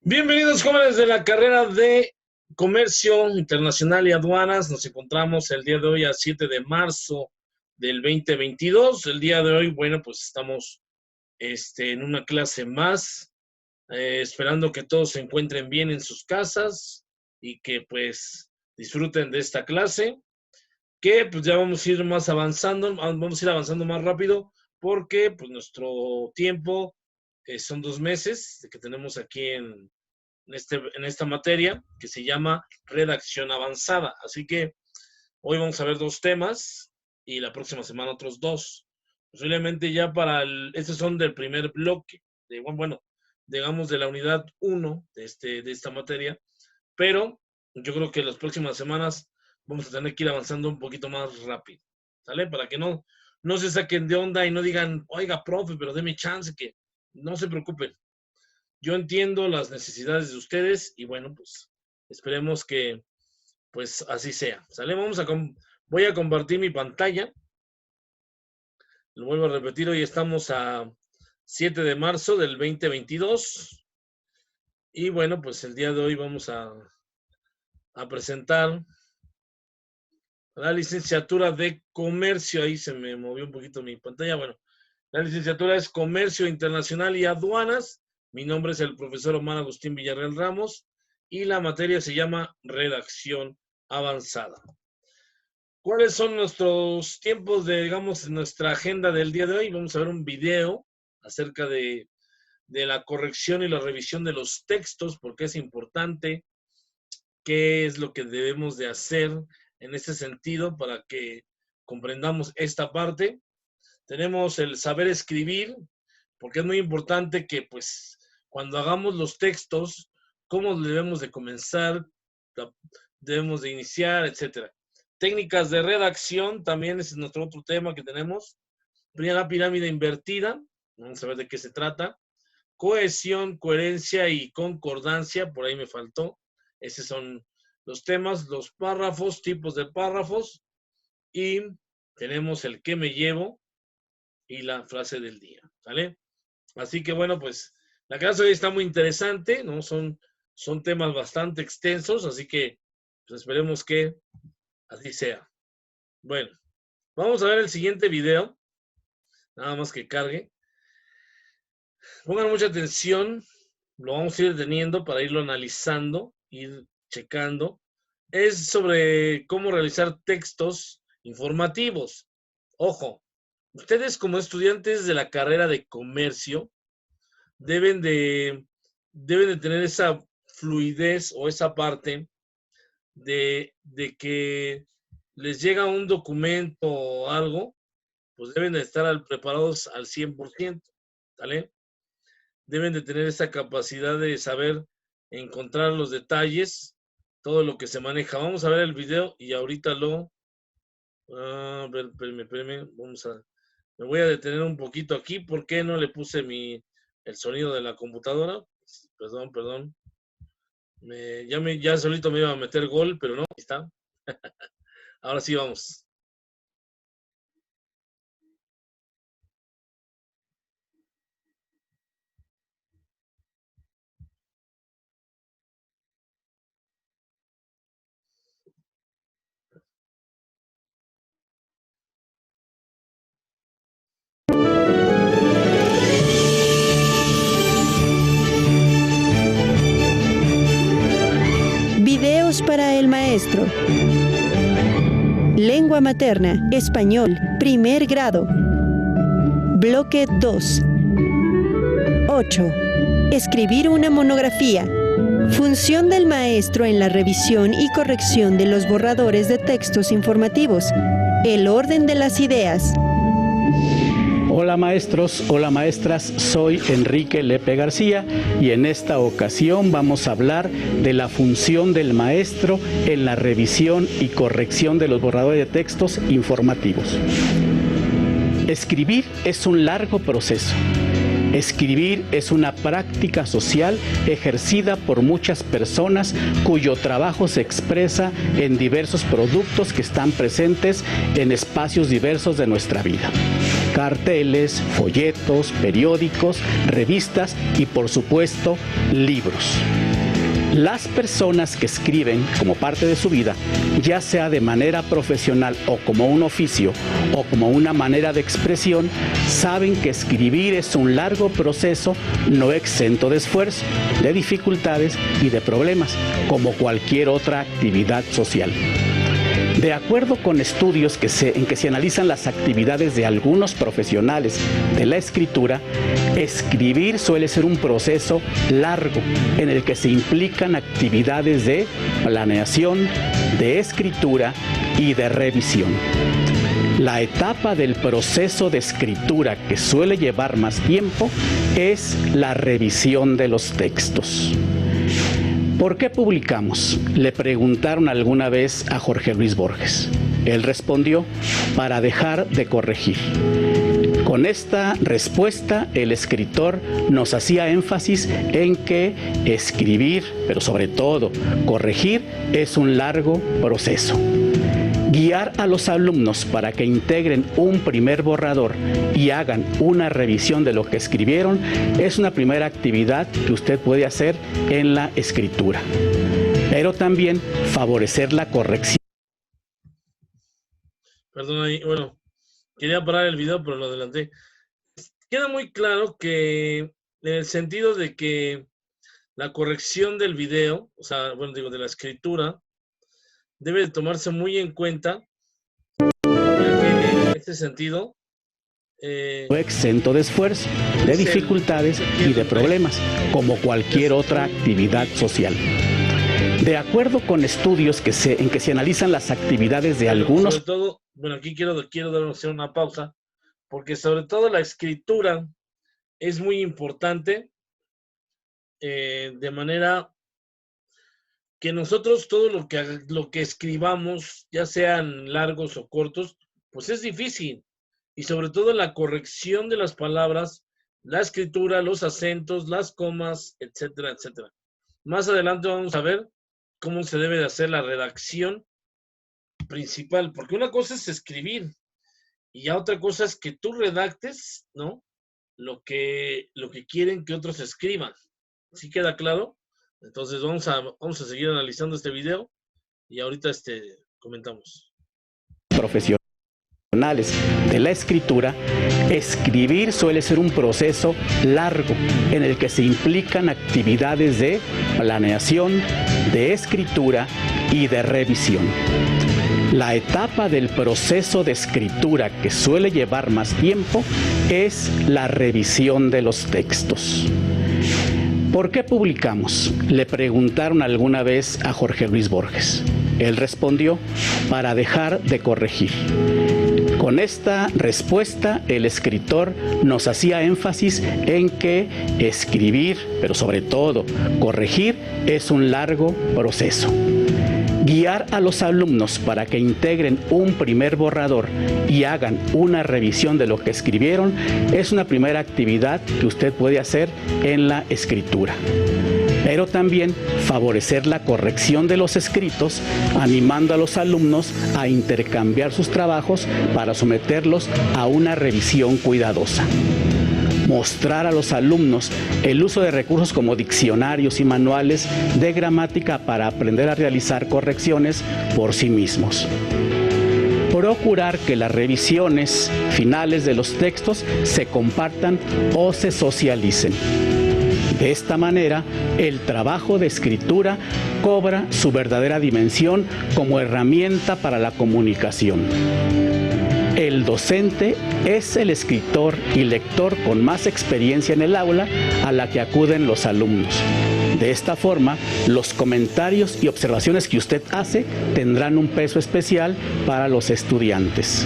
Bienvenidos, jóvenes de la carrera de Comercio Internacional y Aduanas. Nos encontramos el día de hoy a 7 de marzo del 2022. El día de hoy, bueno, pues estamos en una clase más, esperando que todos se encuentren bien en sus casas y que pues disfruten de esta clase, que pues ya vamos a ir más avanzando, vamos a ir avanzando más rápido porque pues nuestro tiempo son 2 meses que tenemos aquí en esta materia que se llama redacción avanzada. Así que hoy vamos a ver 2 temas y la próxima semana otros 2. Posiblemente ya estos son del primer bloque, bueno, digamos de la unidad 1 de esta materia, pero yo creo que las próximas semanas vamos a tener que ir avanzando un poquito más rápido, ¿sale? Para que no se saquen de onda y no digan, oiga, profe, pero deme chance, que no se preocupen. Yo entiendo las necesidades de ustedes y bueno, pues esperemos que pues así sea. ¿Sale? Voy a compartir mi pantalla. Lo vuelvo a repetir, hoy estamos a 7 de marzo del 2022. Y bueno, pues el día de hoy vamos a presentar la licenciatura de Comercio. Ahí se me movió un poquito mi pantalla. Bueno, la licenciatura es Comercio Internacional y Aduanas. Mi nombre es el profesor Omar Agustín Villarreal Ramos y la materia se llama Redacción Avanzada. ¿Cuáles son nuestros tiempos digamos, nuestra agenda del día de hoy? Vamos a ver un video acerca de la corrección y la revisión de los textos, porque es importante, qué es lo que debemos de hacer en este sentido para que comprendamos esta parte. Tenemos el saber escribir, porque es muy importante que pues cuando hagamos los textos, cómo debemos de comenzar, debemos de iniciar, etcétera. Técnicas de redacción, también ese es nuestro otro tema que tenemos. Primera pirámide invertida, vamos a ver de qué se trata. Cohesión, coherencia y concordancia, por ahí me faltó. Esos son los temas, los párrafos, tipos de párrafos. Y tenemos el qué me llevo y la frase del día, ¿vale? Así que bueno, pues la clase hoy está muy interesante, ¿no? Son temas bastante extensos, así que pues esperemos que así sea. Bueno, vamos a ver el siguiente video, nada más que cargue. Pongan mucha atención, lo vamos a ir teniendo para irlo analizando, ir checando. Es sobre cómo realizar textos informativos. Ojo, ustedes como estudiantes de la carrera de comercio deben de tener esa fluidez o esa parte de que les llega un documento o algo, pues deben de estar preparados al 100%, ¿vale? Deben de tener esa capacidad de saber encontrar los detalles, todo lo que se maneja. Vamos a ver el video y ahorita espérame, me voy a detener un poquito aquí. ¿Por qué no le puse el sonido de la computadora? Perdón. Ya solito me iba a meter gol, pero no, ahí está. Ahora sí vamos. Videos para el maestro. Lengua materna, español, primer grado. Bloque 2. 8. Escribir una monografía. Función del maestro en la revisión y corrección de los borradores de textos informativos. El orden de las ideas. Hola maestros, hola maestras, soy Enrique Lepe García y en esta ocasión vamos a hablar de la función del maestro en la revisión y corrección de los borradores de textos informativos. Escribir es un largo proceso. Escribir es una práctica social ejercida por muchas personas cuyo trabajo se expresa en diversos productos que están presentes en espacios diversos de nuestra vida. carteles, folletos, periódicos, revistas y por supuesto libros. Las personas que escriben como parte de su vida, ya sea de manera profesional o como un oficio o como una manera de expresión, saben que escribir es un largo proceso no exento de esfuerzo, de dificultades y de problemas, como cualquier otra actividad social. De acuerdo con estudios en que se analizan las actividades de algunos profesionales de la escritura, escribir suele ser un proceso largo en el que se implican actividades de planeación, de escritura y de revisión. La etapa del proceso de escritura que suele llevar más tiempo es la revisión de los textos. ¿Por qué publicamos?, le preguntaron alguna vez a Jorge Luis Borges. Él respondió: para dejar de corregir. Con esta respuesta, el escritor nos hacía énfasis en que escribir, pero sobre todo corregir, es un largo proceso. Guiar a los alumnos para que integren un primer borrador y hagan una revisión de lo que escribieron es una primera actividad que usted puede hacer en la escritura. Pero también favorecer la corrección. Perdón ahí, bueno, quería parar el video, pero lo adelanté. Queda muy claro que en el sentido de que la corrección del video, o sea, bueno, digo, de la escritura, debe de tomarse muy en cuenta en este sentido. Exento de esfuerzo, de dificultades y de problemas, como cualquier otra actividad social. De acuerdo con estudios en que se analizan las actividades de algunos... Sobre todo, bueno, aquí quiero hacer una pausa, porque sobre todo la escritura es muy importante, de manera que nosotros todo lo que escribamos, ya sean largos o cortos, pues es difícil. Y sobre todo la corrección de las palabras, la escritura, los acentos, las comas, etcétera, etcétera. Más adelante vamos a ver cómo se debe de hacer la redacción principal, porque una cosa es escribir y ya otra cosa es que tú redactes, ¿no?, lo que quieren que otros escriban. ¿Sí queda claro? Entonces vamos a seguir analizando este video y ahorita comentamos. Profesionales de la escritura, escribir suele ser un proceso largo en el que se implican actividades de planeación, de escritura y de revisión. La etapa del proceso de escritura que suele llevar más tiempo es la revisión de los textos. ¿Por qué publicamos?, le preguntaron alguna vez a Jorge Luis Borges. Él respondió: para dejar de corregir. Con esta respuesta, el escritor nos hacía énfasis en que escribir, pero sobre todo corregir, es un largo proceso. Guiar a los alumnos para que integren un primer borrador y hagan una revisión de lo que escribieron es una primera actividad que usted puede hacer en la escritura. Pero también favorecer la corrección de los escritos, animando a los alumnos a intercambiar sus trabajos para someterlos a una revisión cuidadosa. Mostrar a los alumnos el uso de recursos como diccionarios y manuales de gramática para aprender a realizar correcciones por sí mismos. Procurar que las revisiones finales de los textos se compartan o se socialicen. De esta manera, el trabajo de escritura cobra su verdadera dimensión como herramienta para la comunicación. El docente es el escritor y lector con más experiencia en el aula a la que acuden los alumnos. De esta forma, los comentarios y observaciones que usted hace tendrán un peso especial para los estudiantes.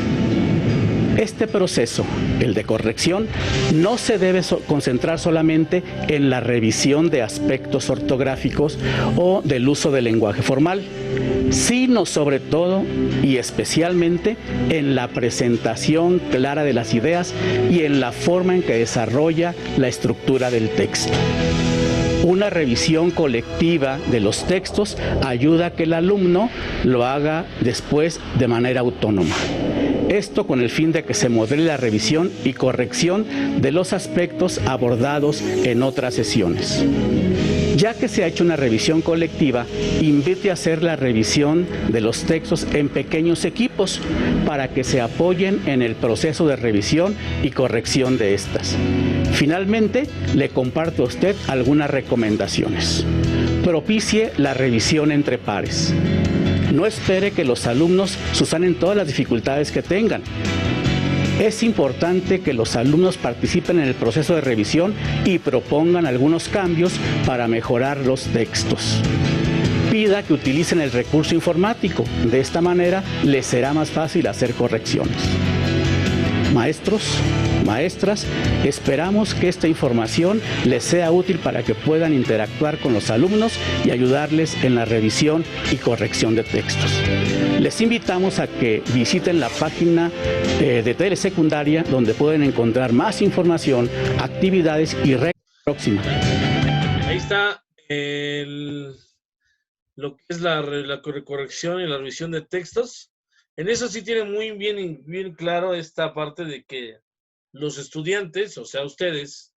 Este proceso, el de corrección, no se debe concentrar solamente en la revisión de aspectos ortográficos o del uso del lenguaje formal, sino sobre todo y especialmente en la presentación clara de las ideas y en la forma en que desarrolla la estructura del texto. Una revisión colectiva de los textos ayuda a que el alumno lo haga después de manera autónoma. Esto con el fin de que se modele la revisión y corrección de los aspectos abordados en otras sesiones. Ya que se ha hecho una revisión colectiva, invite a hacer la revisión de los textos en pequeños equipos para que se apoyen en el proceso de revisión y corrección de estas. Finalmente, le comparto a usted algunas recomendaciones. Propicie la revisión entre pares. No espere que los alumnos subsanen todas las dificultades que tengan. Es importante que los alumnos participen en el proceso de revisión y propongan algunos cambios para mejorar los textos. Pida que utilicen el recurso informático. De esta manera les será más fácil hacer correcciones. Maestros, maestras, esperamos que esta información les sea útil para que puedan interactuar con los alumnos y ayudarles en la revisión y corrección de textos. Les invitamos a que visiten la página de Telesecundaria, donde pueden encontrar más información, actividades y reglas próximas. Ahí está lo que es la corrección y la revisión de textos. En eso sí tiene muy bien claro esta parte de que los estudiantes, o sea, ustedes,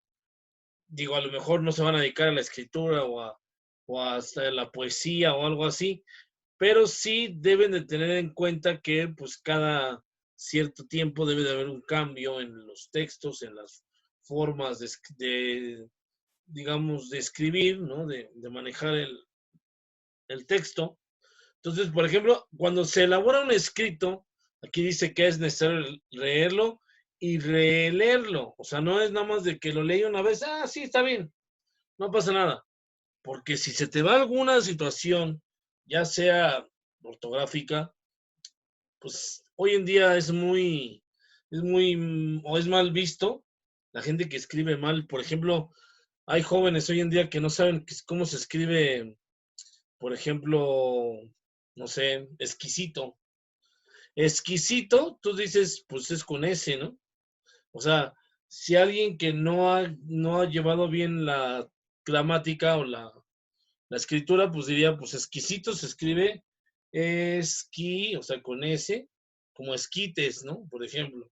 digo, a lo mejor no se van a dedicar a la escritura o a la poesía o algo así, pero sí deben de tener en cuenta que pues cada cierto tiempo debe de haber un cambio en los textos, en las formas digamos, de escribir, ¿no? De manejar el texto. Entonces, por ejemplo, cuando se elabora un escrito, aquí dice que es necesario leerlo y releerlo. O sea, no es nada más de que lo leí una vez, sí, está bien, no pasa nada. Porque si se te va alguna situación, ya sea ortográfica, pues hoy en día es mal visto la gente que escribe mal. Por ejemplo, hay jóvenes hoy en día que no saben cómo se escribe, por ejemplo, no sé, exquisito. Exquisito, tú dices, pues es con S, ¿no? O sea, si alguien que no ha llevado bien la gramática o la escritura, pues diría, pues exquisito se escribe o sea, con S, como esquites, ¿no? Por ejemplo.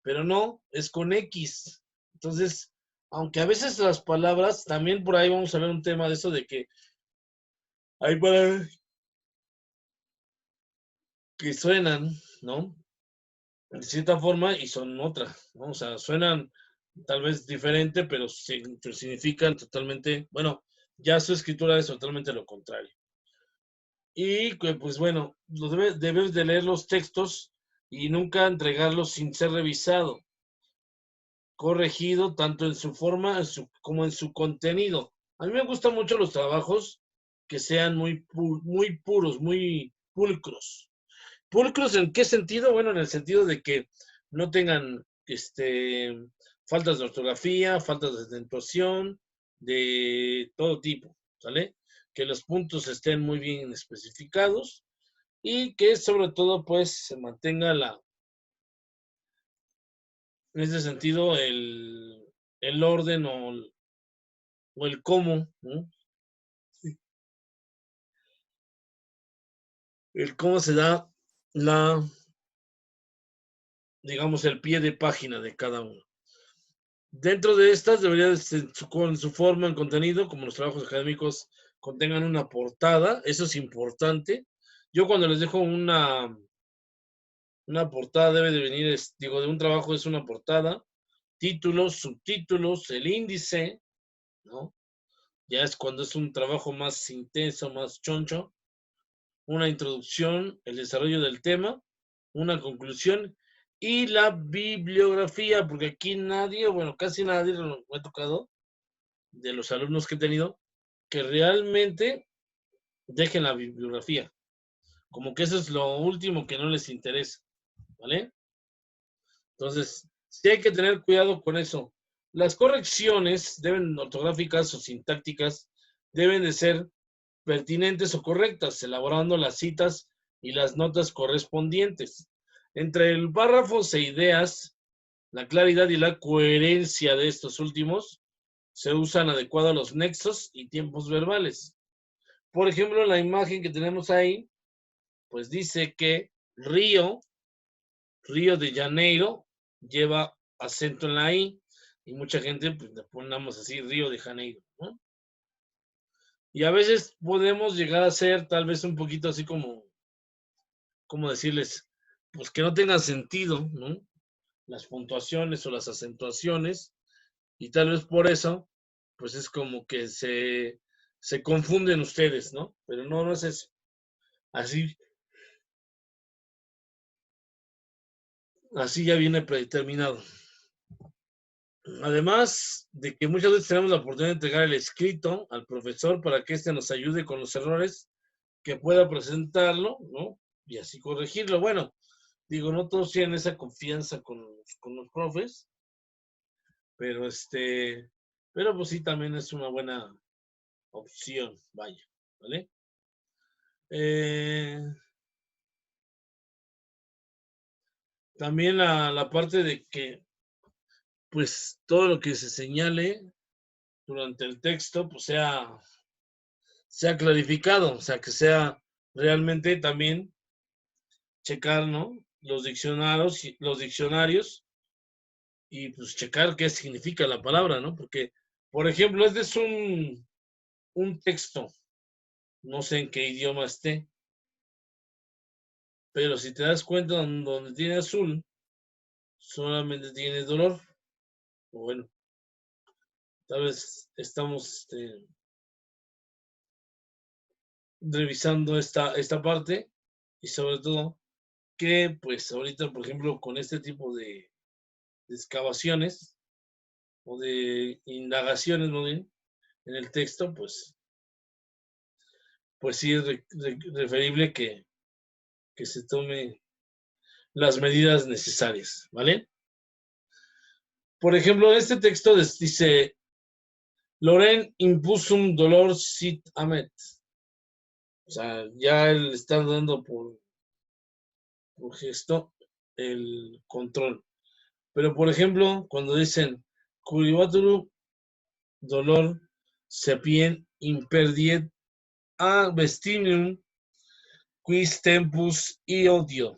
Pero no, es con X. Entonces, aunque a veces las palabras, también por ahí vamos a ver un tema de eso de que hay palabras que suenan, ¿no? De cierta forma y son otra, ¿no? O sea, suenan tal vez diferente, pero significan totalmente, bueno, ya su escritura es totalmente lo contrario. Y pues bueno, debes de leer los textos y nunca entregarlos sin ser revisado, corregido tanto en su forma como en su contenido. A mí me gustan mucho los trabajos que sean muy puros, muy pulcros. ¿Pulcros en qué sentido? Bueno, en el sentido de que no tengan faltas de ortografía, faltas de acentuación, de todo tipo, ¿sale? Que los puntos estén muy bien especificados y que sobre todo pues se mantenga en ese sentido el orden o el cómo, ¿no? El cómo se da digamos, el pie de página de cada uno. Dentro de estas debería, con su forma en contenido, como los trabajos académicos contengan una portada, eso es importante. Yo cuando les dejo una portada debe de venir, de un trabajo es una portada, títulos, subtítulos, el índice, ¿no? Ya es cuando es un trabajo más intenso, más choncho, una introducción, el desarrollo del tema, una conclusión y la bibliografía, porque aquí casi nadie me ha tocado de los alumnos que he tenido que realmente dejen la bibliografía. Como que eso es lo último que no les interesa, ¿vale? Entonces, sí hay que tener cuidado con eso. Las correcciones ortográficas o sintácticas deben de ser pertinentes o correctas, elaborando las citas y las notas correspondientes. Entre el párrafos e ideas, la claridad y la coherencia de estos últimos se usan adecuado a los nexos y tiempos verbales. Por ejemplo, la imagen que tenemos ahí, pues dice que río, Río de Janeiro lleva acento en la I y mucha gente pues le ponemos así Río de Janeiro, ¿no? Y a veces podemos llegar a ser tal vez un poquito así como decirles, pues que no tengan sentido, ¿no? Las puntuaciones o las acentuaciones, y tal vez por eso, pues es como que se confunden ustedes, ¿no? Pero no es eso. Así ya viene predeterminado. Además de que muchas veces tenemos la oportunidad de entregar el escrito al profesor para que éste nos ayude con los errores, que pueda presentarlo, ¿no? Y así corregirlo. Bueno, digo, no todos tienen esa confianza con los profes, pero pero pues sí, también es una buena opción, vaya, ¿vale? También la parte de que, pues, todo lo que se señale durante el texto, pues sea clarificado, o sea, que sea realmente también checar, ¿no? Los diccionarios y pues checar qué significa la palabra, ¿no? Porque, por ejemplo, este es un texto, no sé en qué idioma esté, pero si te das cuenta donde tiene azul, solamente tiene dolor. O bueno, tal vez estamos revisando esta parte y sobre todo que pues ahorita, por ejemplo, con este tipo de excavaciones o de indagaciones, ¿no? En el texto, pues sí es referible que se tome las medidas necesarias, ¿vale? Por ejemplo, este texto dice, Loren impusum dolor sit amet. O sea, ya él está dando por gesto el control. Pero, por ejemplo, cuando dicen, curibaturu dolor sapien imperdiet a vestinium quis tempus y odio.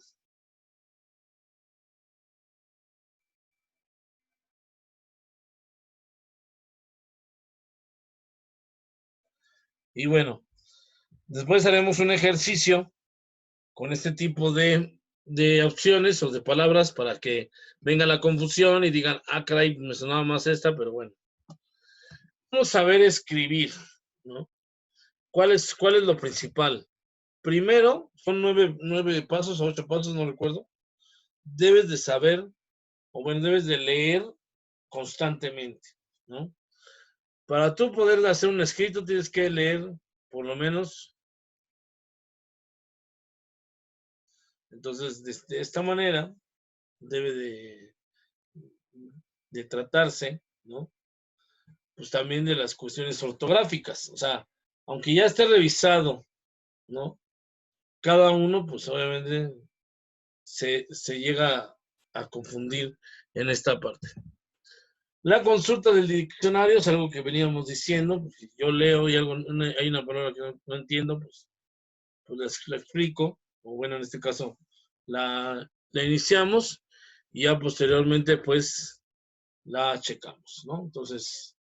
Y bueno, después haremos un ejercicio con este tipo de opciones o de palabras para que venga la confusión y digan, ah, caray, me sonaba más esta, pero bueno. Vamos a saber escribir, ¿no? ¿Cuál es lo principal? Primero, son 9 pasos o 8 pasos, no recuerdo. Debes de saber, o bueno, debes de leer constantemente, ¿no? Para tú poder hacer un escrito, tienes que leer por lo menos. Entonces, de esta manera, debe de tratarse, ¿no? Pues también de las cuestiones ortográficas. O sea, aunque ya esté revisado, ¿no? Cada uno, pues obviamente, se llega a confundir en esta parte. La consulta del diccionario es algo que veníamos diciendo. Si yo leo y hay una palabra que no entiendo, pues la explico. O bueno, en este caso, la iniciamos y ya posteriormente, pues, la checamos, ¿no? Entonces,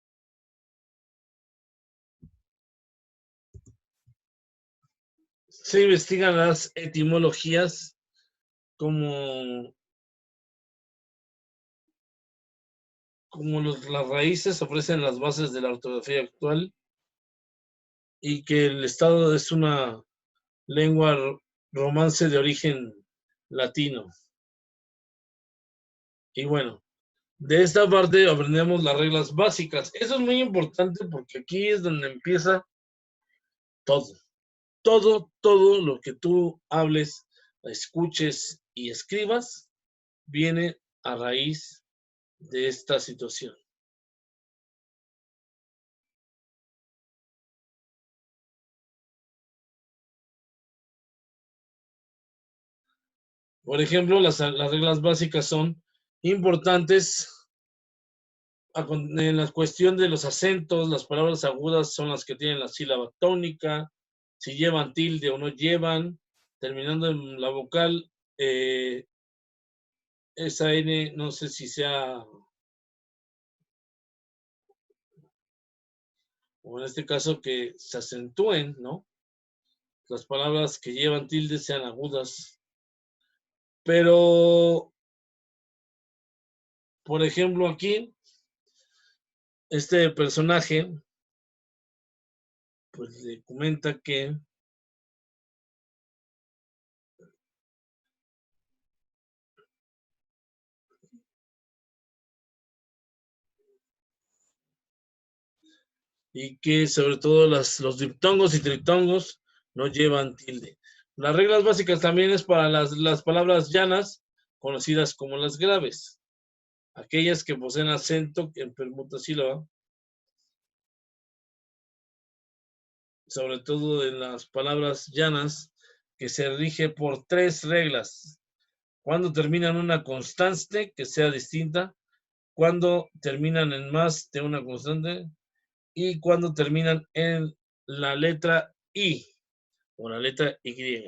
se investigan las etimologías como las raíces ofrecen las bases de la ortografía actual y que el Estado es una lengua romance de origen latino. Y bueno, de esta parte aprendemos las reglas básicas. Eso es muy importante porque aquí es donde empieza todo. Todo lo que tú hables, escuches y escribas viene a raíz de esta situación. Por ejemplo, las reglas básicas son importantes en la cuestión de los acentos. Las palabras agudas son las que tienen la sílaba tónica, si llevan tilde o no llevan, terminando en la vocal esa N, no sé si sea, o en este caso, que se acentúen, ¿no? Las palabras que llevan tilde sean agudas. Pero, por ejemplo, aquí, este personaje, pues le comenta que y que sobre todo los diptongos y triptongos no llevan tilde. Las reglas básicas también es para las palabras llanas, conocidas como las graves, aquellas que poseen acento en permutasílaba, sobre todo en las palabras llanas, que se rige por 3 reglas. Cuando terminan una constante que sea distinta, cuando terminan en más de una constante y cuando terminan en la letra I o la letra Y.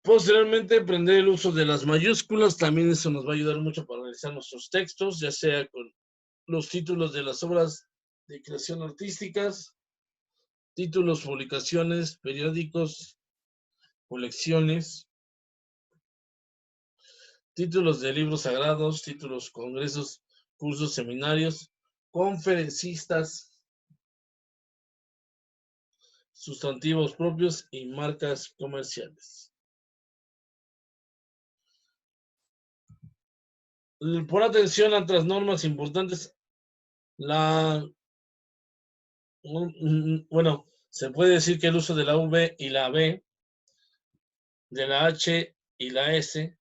Posteriormente, aprender el uso de las mayúsculas, también eso nos va a ayudar mucho para realizar nuestros textos, ya sea con los títulos de las obras de creación artísticas, títulos, publicaciones, periódicos, colecciones, títulos de libros sagrados, títulos, congresos, cursos, seminarios, conferencistas, sustantivos propios y marcas comerciales. Por atención a otras normas importantes, bueno, se puede decir que el uso de la V y la B, de la H y la S,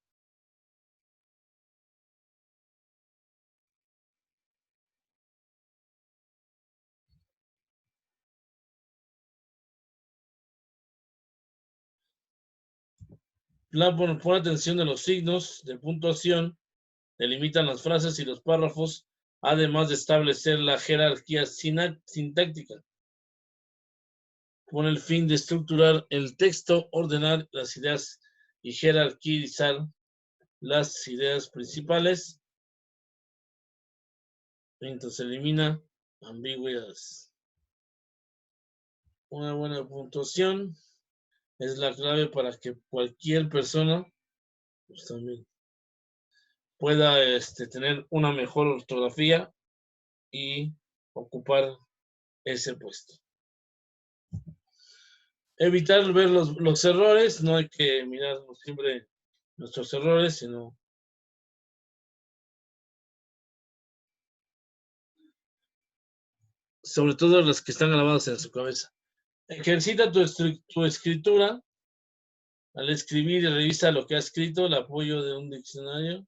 por atención de los signos de puntuación, delimitan las frases y los párrafos, además de establecer la jerarquía sintáctica, con el fin de estructurar el texto, ordenar las ideas y jerarquizar las ideas principales, mientras se elimina ambigüedades. Una buena puntuación es la clave para que cualquier persona pues, también pueda tener una mejor ortografía y ocupar ese puesto. Evitar ver los errores, no hay que mirar siempre nuestros errores, sino sobre todo los que están grabados en su cabeza. Ejercita tu escritura. Al escribir y revisa lo que ha escrito, el apoyo de un diccionario.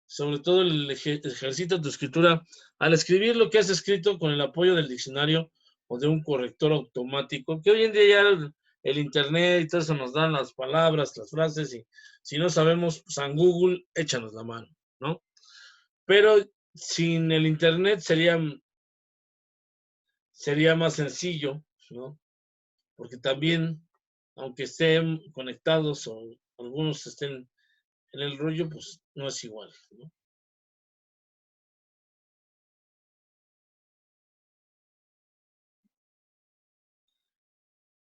Sobre todo ejercita tu escritura al escribir lo que has escrito con el apoyo del diccionario o de un corrector automático, que hoy en día ya el internet y todo eso nos dan las palabras, las frases, y si no sabemos, pues en Google, échanos la mano, ¿no? Pero sin el internet sería más sencillo, ¿no? Porque también, aunque estén conectados o algunos estén en el rollo, pues no es igual, ¿no?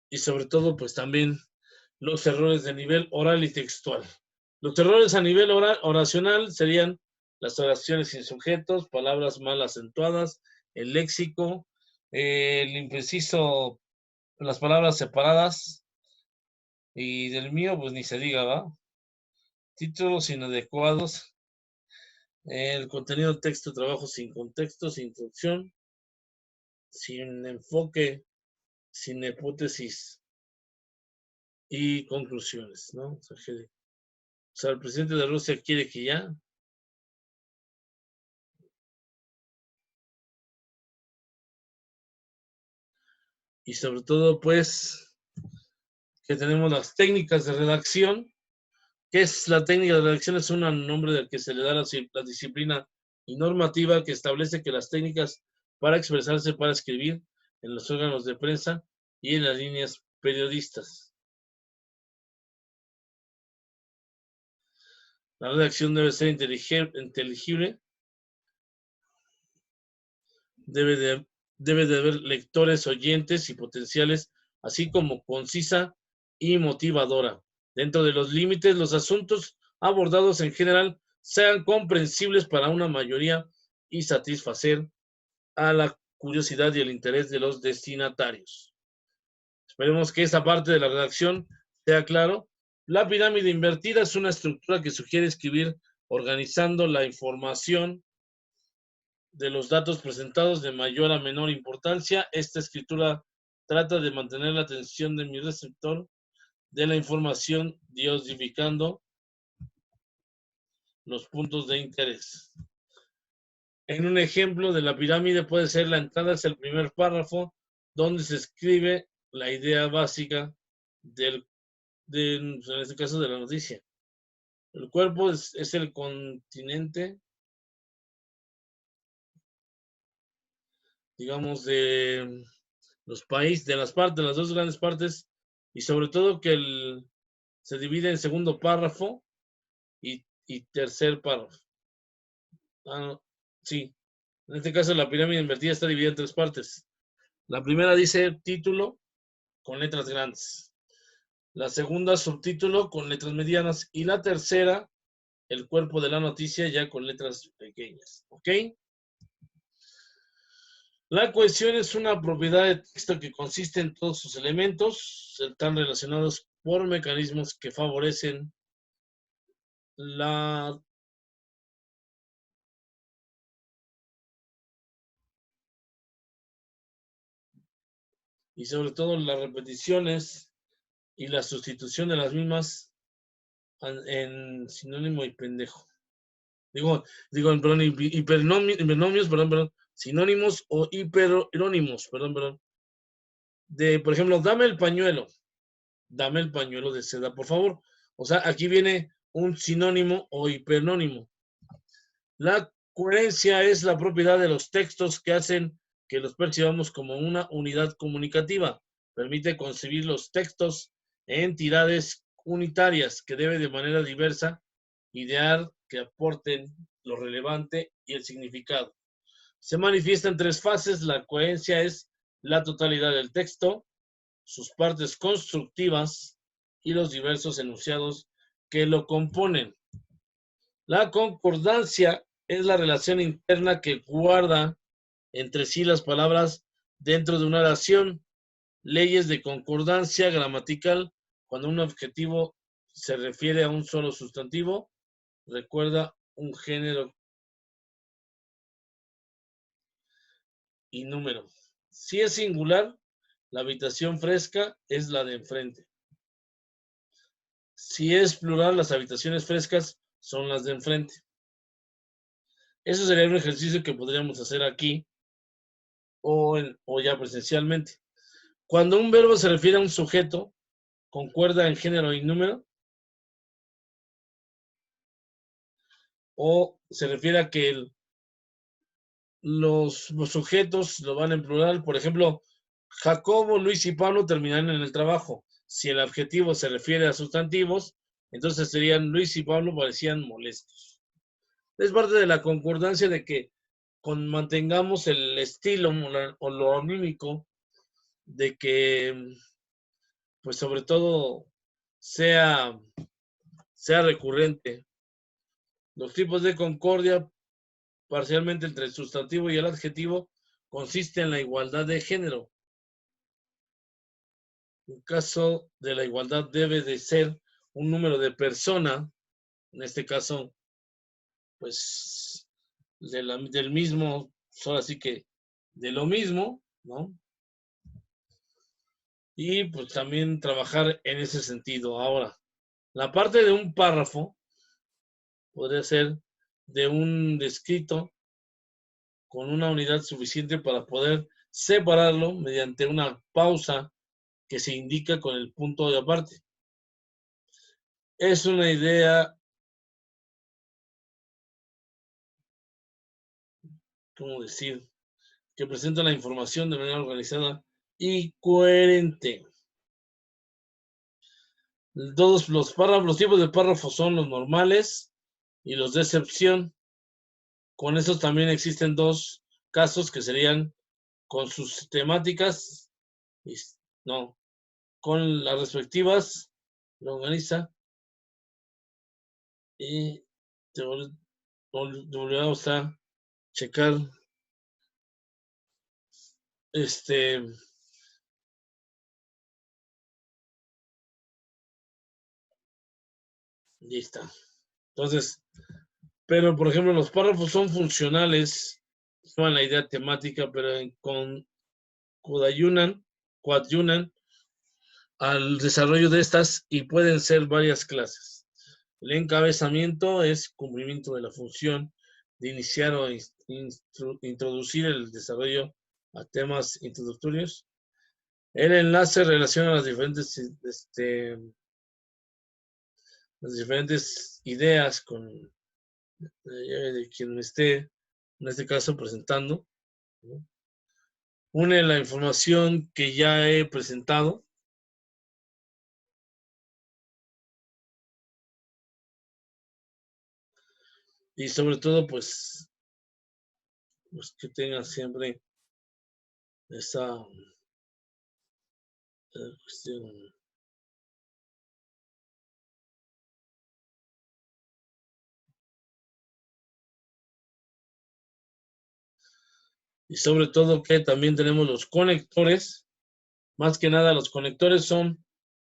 Y sobre todo, pues también los errores de nivel oral y textual. Los errores a nivel oracional serían las oraciones sin sujetos, palabras mal acentuadas, el léxico, el impreciso, las palabras separadas, y del mío, pues ni se diga, ¿va? Títulos inadecuados, el contenido del texto, trabajo sin contexto, sin introducción, sin enfoque, sin hipótesis y conclusiones, ¿no? O sea, el presidente de Rusia quiere que ya. Y sobre todo, pues, que tenemos las técnicas de redacción. ¿Qué es la técnica de redacción? Es un nombre del que se le da la disciplina y normativa que establece que las técnicas para expresarse, para escribir en los órganos de prensa y en las líneas periodistas. La redacción debe ser inteligible, debe de haber lectores, oyentes y potenciales, así como concisa y motivadora. Dentro de los límites, los asuntos abordados en general sean comprensibles para una mayoría y satisfacer a la curiosidad y el interés de los destinatarios. Esperemos que esta parte de la redacción sea claro. La pirámide invertida es una estructura que sugiere escribir organizando la información de los datos presentados de mayor a menor importancia. Esta escritura trata de mantener la atención de mi receptor de la información, diversificando los puntos de interés. En un ejemplo de la pirámide puede ser la entrada, es el primer párrafo, donde se escribe la idea básica en este caso, de la noticia. El cuerpo es el continente, digamos, de los países, de las dos grandes partes, y sobre todo que se divide en segundo párrafo y tercer párrafo. Sí, en este caso la pirámide invertida está dividida en tres partes. La primera dice título con letras grandes. La segunda, subtítulo con letras medianas. Y la tercera, el cuerpo de la noticia ya con letras pequeñas. ¿Ok? La cohesión es una propiedad de texto que consiste en todos sus elementos, están relacionados por mecanismos que favorecen la y sobre todo las repeticiones y la sustitución de las mismas en sinónimo y pendejo. Perdón, hipernomios, perdón, sinónimos o hiperónimos, perdón. Por ejemplo, dame el pañuelo de seda, por favor. O sea, aquí viene un sinónimo o hiperónimo. La coherencia es la propiedad de los textos que hacen que los percibamos como una unidad comunicativa. Permite concebir los textos en entidades unitarias que debe de manera diversa idear que aporten lo relevante y el significado. Se manifiesta en tres fases. La coherencia es la totalidad del texto, sus partes constructivas y los diversos enunciados que lo componen. La concordancia es la relación interna que guarda entre sí las palabras dentro de una oración. Leyes de concordancia gramatical: cuando un adjetivo se refiere a un solo sustantivo, recuerda un género y número. Si es singular, la habitación fresca es la de enfrente. Si es plural, las habitaciones frescas son las de enfrente. Eso sería un ejercicio que podríamos hacer aquí o ya presencialmente. Cuando un verbo se refiere a un sujeto, concuerda en género y número, o se refiere a que los sujetos lo van en plural. Por ejemplo, Jacobo, Luis y Pablo terminan en el trabajo. Si el adjetivo se refiere a sustantivos, entonces serían Luis y Pablo parecían molestos. Es parte de la concordancia de que mantengamos el estilo o lo anímico, de que, pues sobre todo, sea recurrente. Los tipos de concordia, parcialmente entre el sustantivo y el adjetivo, consiste en la igualdad de género. En caso de la igualdad debe de ser un número de persona, en este caso, pues, del mismo, solo así que de lo mismo, ¿no? Y pues también trabajar en ese sentido. Ahora, la parte de un párrafo podría ser de un descrito con una unidad suficiente para poder separarlo mediante una pausa que se indica con el punto de aparte. Es una idea ¿cómo decir? Que presenta la información de manera organizada y coherente. Todos los tipos de párrafos son los normales y los de excepción. Con estos también existen dos casos que serían con sus temáticas, no, con las respectivas, lo organiza y te volvemos a checar y está. Entonces, pero por ejemplo, los párrafos son funcionales, son la idea temática, pero coadyuvan al desarrollo de estas y pueden ser varias clases. El encabezamiento es cumplimiento de la función de iniciar o introducir el desarrollo a temas introductorios. El enlace relaciona las diferentes ideas con de quien me esté, en este caso, presentando, ¿no? Une la información que ya he presentado. Y sobre todo, pues que tengan siempre esa cuestión. Y sobre todo que también tenemos los conectores. Más que nada los conectores son,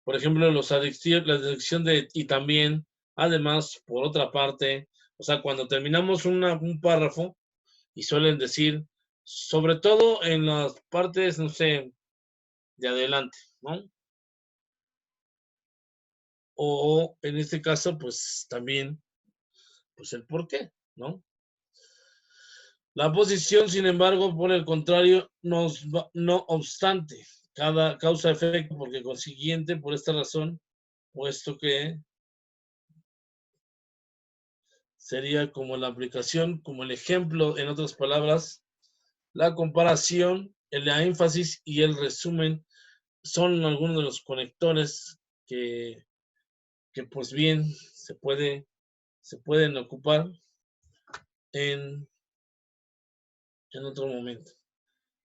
por ejemplo, la adicción de y también, además, por otra parte, o sea, cuando terminamos un párrafo y suelen decir, sobre todo en las partes, no sé, de adelante, ¿no? O en este caso, pues también, pues el por qué, ¿no? La posición, sin embargo, por el contrario, no obstante, cada causa-efecto, porque consiguiente, por esta razón, puesto que sería como la aplicación, como el ejemplo, en otras palabras, la comparación, el énfasis y el resumen son algunos de los conectores que pues bien se pueden ocupar en otro momento.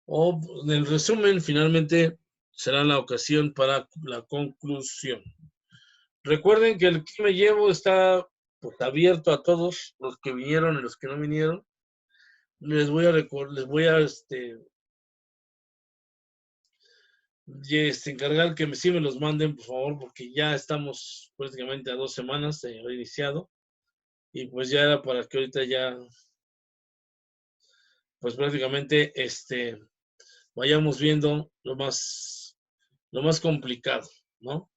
O el resumen finalmente será la ocasión para la conclusión. Recuerden que el que me llevo está pues, abierto a todos los que vinieron y los que no vinieron. Les voy a encargar que sí me los manden, por favor, porque ya estamos prácticamente a 2 semanas de haber iniciado. Y pues ya era para que ahorita ya, pues prácticamente, vayamos viendo lo más complicado, ¿no?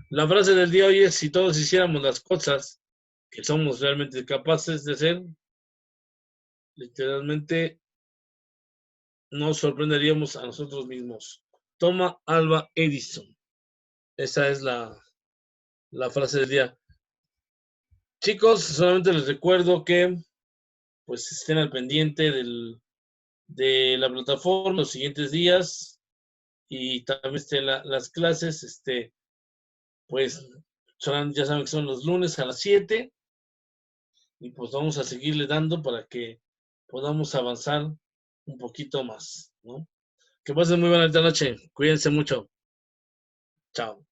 La frase del día de hoy es, si todos hiciéramos las cosas que somos realmente capaces de hacer, literalmente nos sorprenderíamos a nosotros mismos. Thomas Alva Edison. Esa es la frase del día. Chicos, solamente les recuerdo que pues estén al pendiente de la plataforma los siguientes días y también las clases, pues ya saben que son los lunes a las 7 y pues vamos a seguirle dando para que podamos avanzar un poquito más, ¿no? Que pasen muy buena noche. Cuídense mucho. Chao.